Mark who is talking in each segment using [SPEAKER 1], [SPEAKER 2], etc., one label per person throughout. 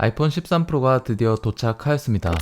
[SPEAKER 1] 아이폰 13 프로가 드디어 도착하였습니다.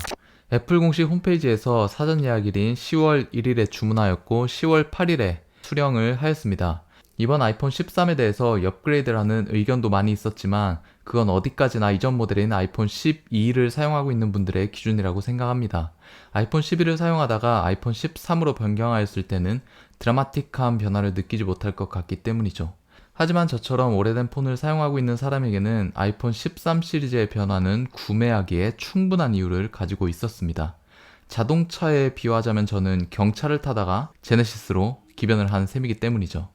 [SPEAKER 1] 애플 공식 홈페이지에서 사전 예약일인 10월 1일에 주문하였고 10월 8일에 수령을 하였습니다. 이번 아이폰 13에 대해서 업그레이드를 하는 의견도 많이 있었지만 그건 어디까지나 이전 모델인 아이폰 12를 사용하고 있는 분들의 기준이라고 생각합니다. 아이폰 11을 사용하다가 아이폰 13으로 변경하였을 때는 드라마틱한 변화를 느끼지 못할 것 같기 때문이죠. 하지만 저처럼 오래된 폰을 사용하고 있는 사람에게는 아이폰 13 시리즈의 변화는 구매하기에 충분한 이유를 가지고 있었습니다. 자동차에 비유하자면 저는 경차를 타다가 제네시스로 기변을 한 셈이기 때문이죠.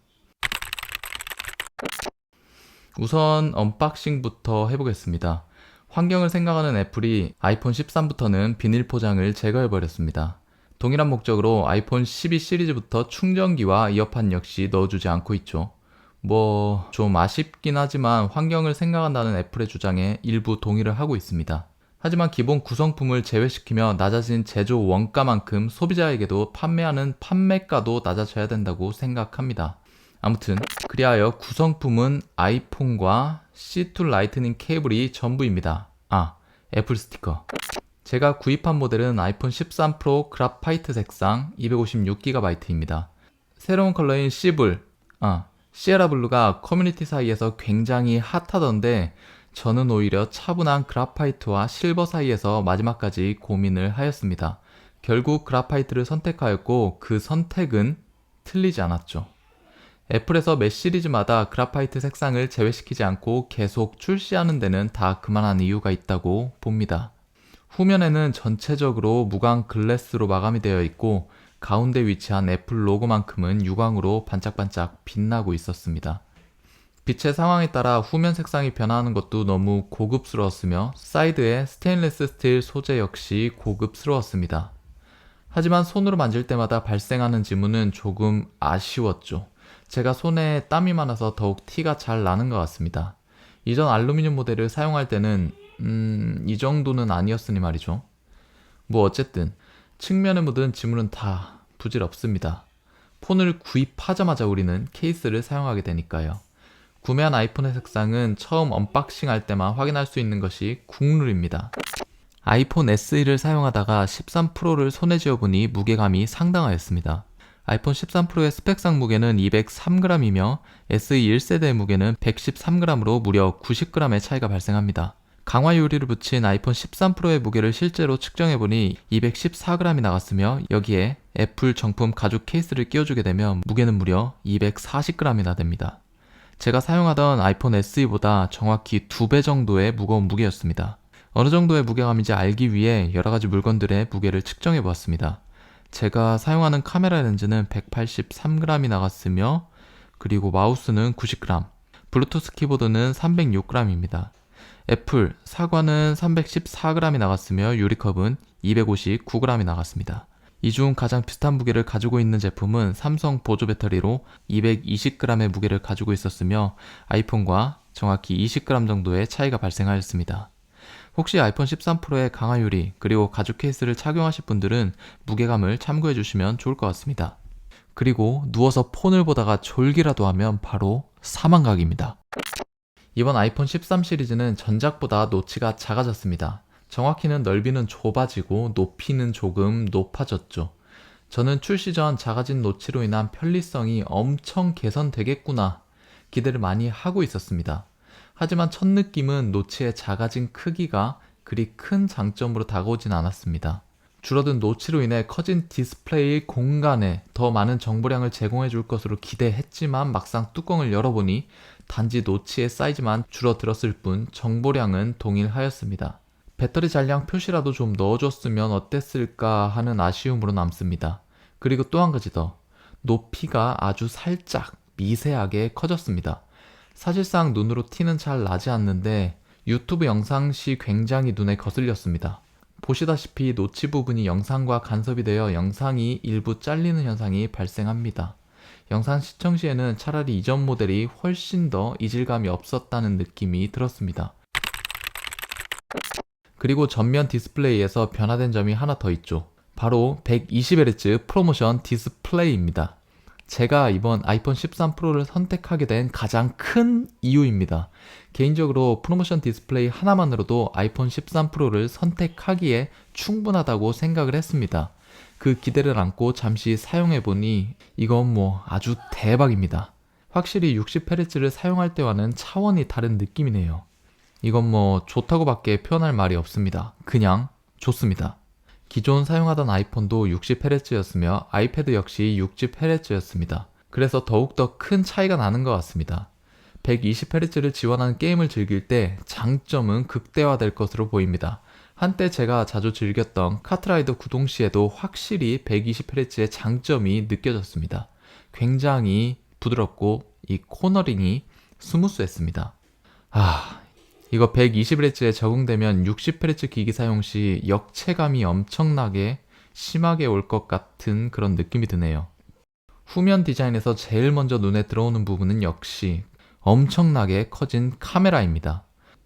[SPEAKER 1] 우선 언박싱부터 해보겠습니다. 환경을 생각하는 애플이 아이폰 13부터는 비닐 포장을 제거해버렸습니다. 동일한 목적으로 아이폰 12 시리즈부터 충전기와 이어판 역시 넣어주지 않고 있죠. 좀 아쉽긴 하지만 환경을 생각한다는 애플의 주장에 일부 동의를 하고 있습니다. 하지만 기본 구성품을 제외시키며 낮아진 제조 원가만큼 소비자에게도 판매하는 판매가도 낮아져야 된다고 생각합니다. 아무튼 그리하여 구성품은 아이폰과 C2 라이트닝 케이블이 전부입니다. 애플 스티커. 제가 구입한 모델은 아이폰 13 프로 그라파이트 색상 256GB입니다. 새로운 컬러인 시에라 블루가 커뮤니티 사이에서 굉장히 핫하던데 저는 오히려 차분한 그라파이트와 실버 사이에서 마지막까지 고민을 하였습니다. 결국 그라파이트를 선택하였고 그 선택은 틀리지 않았죠. 애플에서 매 시리즈마다 그라파이트 색상을 제외시키지 않고 계속 출시하는 데는 다 그만한 이유가 있다고 봅니다. 후면에는 전체적으로 무광 글래스로 마감이 되어 있고 가운데 위치한 애플 로고만큼은 유광으로 반짝반짝 빛나고 있었습니다. 빛의 상황에 따라 후면 색상이 변화하는 것도 너무 고급스러웠으며 사이드의 스테인리스 스틸 소재 역시 고급스러웠습니다. 하지만 손으로 만질 때마다 발생하는 지문은 조금 아쉬웠죠. 제가 손에 땀이 많아서 더욱 티가 잘 나는 것 같습니다. 이전 알루미늄 모델을 사용할 때는 이 정도는 아니었으니 말이죠. 어쨌든 측면에 묻은 지문은 다 부질없습니다. 폰을 구입하자마자 우리는 케이스를 사용하게 되니까요. 구매한 아이폰의 색상은 처음 언박싱 할 때만 확인할 수 있는 것이 국룰입니다. 아이폰 SE를 사용하다가 13 프로를 손에 쥐어보니 무게감이 상당하였습니다. 아이폰 13 프로의 스펙상 무게는 203g이며 SE 1세대의 무게는 113g으로 무려 90g의 차이가 발생합니다. 강화 유리를 붙인 아이폰 13 프로의 무게를 실제로 측정해보니 214g이 나갔으며 여기에 애플 정품 가죽 케이스를 끼워주게 되면 무게는 무려 240g이나 됩니다. 제가 사용하던 아이폰 SE보다 정확히 2배 정도의 무거운 무게였습니다. 어느 정도의 무게감인지 알기 위해 여러가지 물건들의 무게를 측정해보았습니다. 제가 사용하는 카메라 렌즈는 183g이 나갔으며 그리고 마우스는 90g, 블루투스 키보드는 306g입니다. 애플 사과는 314g이 나갔으며 유리컵은 259g이 나갔습니다. 이 중 가장 비슷한 무게를 가지고 있는 제품은 삼성 보조 배터리로 220g의 무게를 가지고 있었으며 아이폰과 정확히 20g 정도의 차이가 발생하였습니다. 혹시 아이폰 13 프로의 강화 유리 그리고 가죽 케이스를 착용하실 분들은 무게감을 참고해 주시면 좋을 것 같습니다. 그리고 누워서 폰을 보다가 졸기라도 하면 바로 사망각입니다. 이번 아이폰 13 시리즈는 전작보다 노치가 작아졌습니다. 정확히는 넓이는 좁아지고 높이는 조금 높아졌죠. 저는 출시 전 작아진 노치로 인한 편리성이 엄청 개선되겠구나 기대를 많이 하고 있었습니다. 하지만 첫 느낌은 노치의 작아진 크기가 그리 큰 장점으로 다가오진 않았습니다. 줄어든 노치로 인해 커진 디스플레이 공간에 더 많은 정보량을 제공해 줄 것으로 기대했지만 막상 뚜껑을 열어보니 단지 노치의 사이즈만 줄어들었을 뿐 정보량은 동일하였습니다. 배터리 잔량 표시라도 좀 넣어줬으면 어땠을까 하는 아쉬움으로 남습니다. 그리고 또 한 가지 더, 높이가 아주 살짝 미세하게 커졌습니다. 사실상 눈으로 티는 잘 나지 않는데 유튜브 영상 시 굉장히 눈에 거슬렸습니다. 보시다시피 노치 부분이 영상과 간섭이 되어 영상이 일부 잘리는 현상이 발생합니다. 영상 시청 시에는 차라리 이전 모델이 훨씬 더 이질감이 없었다는 느낌이 들었습니다. 그리고 전면 디스플레이에서 변화된 점이 하나 더 있죠. 바로 120Hz 프로모션 디스플레이입니다. 제가 이번 아이폰 13 프로를 선택하게 된 가장 큰 이유입니다. 개인적으로 프로모션 디스플레이 하나만으로도 아이폰 13 프로를 선택하기에 충분하다고 생각을 했습니다. 그 기대를 안고 잠시 사용해보니 이건 아주 대박입니다. 확실히 60Hz를 사용할 때와는 차원이 다른 느낌이네요. 이건 좋다고밖에 표현할 말이 없습니다. 그냥 좋습니다. 기존 사용하던 아이폰도 60Hz였으며 아이패드 역시 60Hz였습니다. 그래서 더욱더 큰 차이가 나는 것 같습니다. 120Hz를 지원하는 게임을 즐길 때 장점은 극대화될 것으로 보입니다. 한때 제가 자주 즐겼던 카트라이더 구동 시에도 확실히 120Hz의 장점이 느껴졌습니다. 굉장히 부드럽고 이 코너링이 스무스했습니다. 이거 120Hz에 적응되면 60Hz 기기 사용 시 역체감이 엄청나게 심하게 올 것 같은 그런 느낌이 드네요. 후면 디자인에서 제일 먼저 눈에 들어오는 부분은 역시 엄청나게 커진 카메라입니다.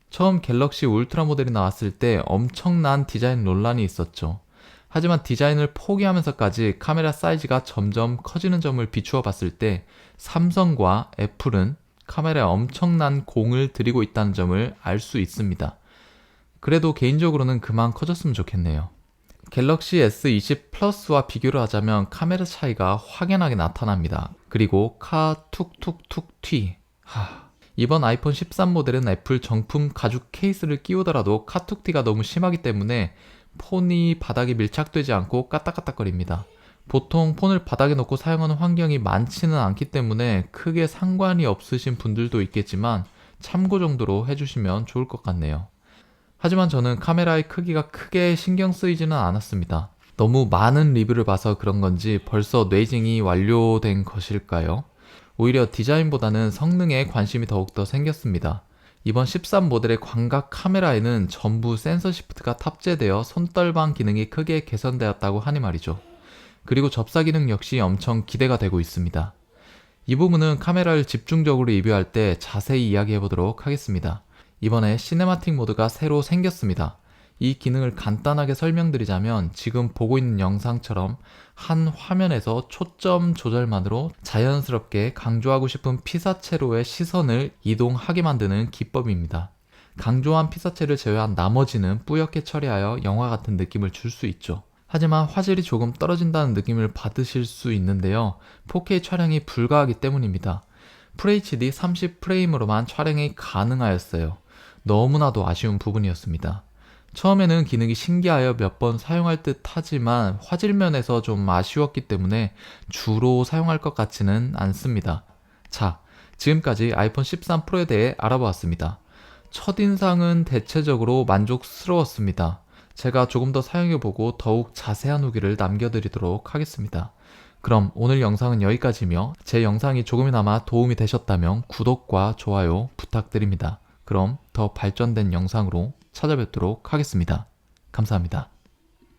[SPEAKER 1] 처음 갤럭시 울트라 모델이 나왔을 때 엄청난 디자인 논란이 있었죠. 하지만 디자인을 포기하면서까지 카메라 사이즈가 점점 커지는 점을 비추어 봤을 때 삼성과 애플은 카메라에 엄청난 공을 들이고 있다는 점을 알 수 있습니다. 그래도 개인적으로는 그만 커졌으면 좋겠네요. 갤럭시 S20 플러스와 비교를 하자면 카메라 차이가 확연하게 나타납니다. 그리고 카 툭툭툭 튀. 이번 아이폰 13 모델은 애플 정품 가죽 케이스를 끼우더라도 카툭튀가 너무 심하기 때문에 폰이 바닥에 밀착되지 않고 까딱까딱거립니다. 보통 폰을 바닥에 놓고 사용하는 환경이 많지는 않기 때문에 크게 상관이 없으신 분들도 있겠지만 참고 정도로 해주시면 좋을 것 같네요. 하지만 저는 카메라의 크기가 크게 신경 쓰이지는 않았습니다. 너무 많은 리뷰를 봐서 그런 건지 벌써 뇌징이 완료된 것일까요? 오히려 디자인보다는 성능에 관심이 더욱더 생겼습니다. 이번 13 모델의 광각 카메라에는 전부 센서 시프트가 탑재되어 손떨방 기능이 크게 개선되었다고 하니 말이죠. 그리고 접사 기능 역시 엄청 기대가 되고 있습니다. 이 부분은 카메라를 집중적으로 리뷰할 때 자세히 이야기해 보도록 하겠습니다. 이번에 시네마틱 모드가 새로 생겼습니다. 이 기능을 간단하게 설명드리자면 지금 보고 있는 영상처럼 한 화면에서 초점 조절만으로 자연스럽게 강조하고 싶은 피사체로의 시선을 이동하게 만드는 기법입니다. 강조한 피사체를 제외한 나머지는 뿌옇게 처리하여 영화 같은 느낌을 줄 수 있죠. 하지만 화질이 조금 떨어진다는 느낌을 받으실 수 있는데요. 4K 촬영이 불가하기 때문입니다. FHD 30프레임으로만 촬영이 가능하였어요. 너무나도 아쉬운 부분이었습니다. 처음에는 기능이 신기하여 몇 번 사용할 듯 하지만 화질 면에서 좀 아쉬웠기 때문에 주로 사용할 것 같지는 않습니다. 자, 지금까지 아이폰 13 프로에 대해 알아보았습니다. 첫인상은 대체적으로 만족스러웠습니다. 제가 조금 더 사용해보고 더욱 자세한 후기를 남겨드리도록 하겠습니다. 그럼 오늘 영상은 여기까지며 제 영상이 조금이나마 도움이 되셨다면 구독과 좋아요 부탁드립니다. 그럼 더 발전된 영상으로 찾아뵙도록 하겠습니다. 감사합니다.